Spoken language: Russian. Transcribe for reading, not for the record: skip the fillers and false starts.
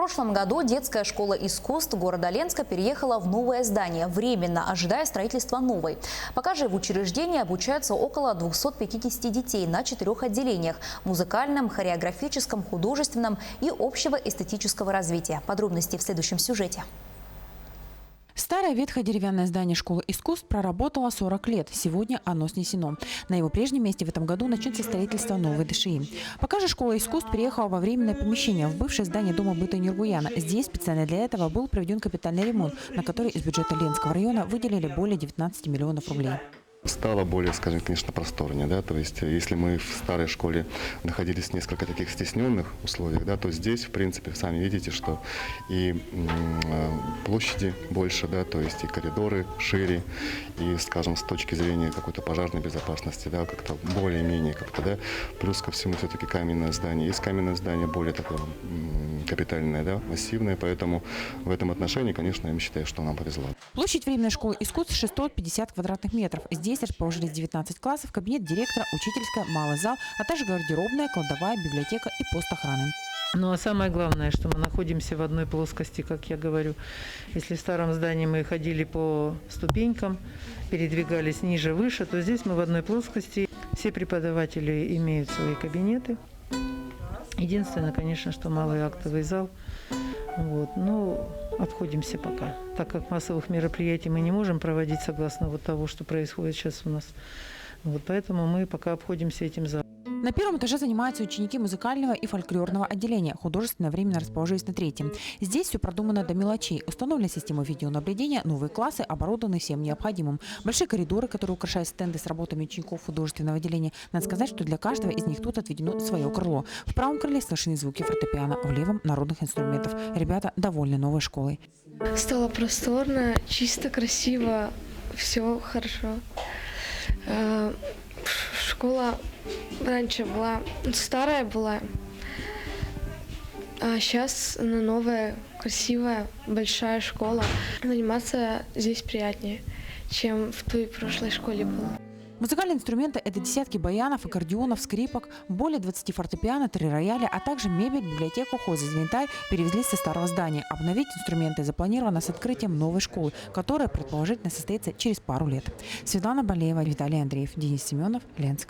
прошлом году детская школа искусств города Ленска переехала в новое здание, временно ожидая строительства новой. Пока же в учреждении обучаются около 250 детей на 4 отделениях – музыкальном, хореографическом, художественном и общего эстетического развития. Подробности в следующем сюжете. Старое ветхое деревянное здание школы искусств проработало 40 лет. Сегодня оно снесено. На его прежнем месте в этом году начнется строительство новой ДШИ. Пока же школа искусств переехала во временное помещение в бывшее здание Дома быта Нюргуяна. Здесь специально для этого был проведен капитальный ремонт, на который из бюджета Ленского района выделили более 19 миллионов рублей. Стало более, скажем, конечно, просторнее, да, то есть если мы в старой школе находились в несколько таких стесненных условиях, да, то здесь, в принципе, сами видите, что и площади больше, да, то есть и коридоры шире, и, скажем, с точки зрения какой-то пожарной безопасности, да, как-то более-менее как-то, да, плюс ко всему все-таки каменное здание. Есть каменное здание более такое капитальное, да, массивное, поэтому в этом отношении, конечно, я считаю, что нам повезло. Площадь временной школы искусств 650 квадратных метров. Здесь расположились 19 классов, кабинет директора, учительская, малый зал, а также гардеробная, кладовая, библиотека и пост охраны. Ну а самое главное, что мы находимся в одной плоскости, как я говорю. Если в старом здании мы ходили по ступенькам, передвигались ниже, выше, то здесь мы в одной плоскости. Все преподаватели имеют свои кабинеты. Единственное, конечно, что малый актовый зал. Вот. Ну, обходимся пока. Так как массовых мероприятий мы не можем проводить согласно вот того, что происходит сейчас у нас. Вот поэтому мы пока обходимся этим залом. На первом этаже занимаются ученики музыкального и фольклорного отделения. Художественное временно расположились на третьем. Здесь все продумано до мелочей. Установлена система видеонаблюдения, новые классы оборудованы всем необходимым. Большие коридоры, которые украшают стенды с работами учеников художественного отделения. Надо сказать, что для каждого из них тут отведено свое крыло. В правом крыле слышны звуки фортепиано, в левом – народных инструментов. Ребята довольны новой школой. Стало просторно, чисто, красиво, все хорошо. Школа раньше старая была, а сейчас новая, красивая, большая школа. Заниматься здесь приятнее, чем в той прошлой школе было. Музыкальные инструменты – это десятки баянов, аккордеонов, скрипок, более 20 фортепиано, 3 рояля, а также мебель, библиотеку, хозинвентарь перевезли со старого здания. Обновить инструменты запланировано с открытием новой школы, которая предположительно состоится через пару лет. Светлана Балеева, Виталий Андреев, Денис Семенов, Ленск.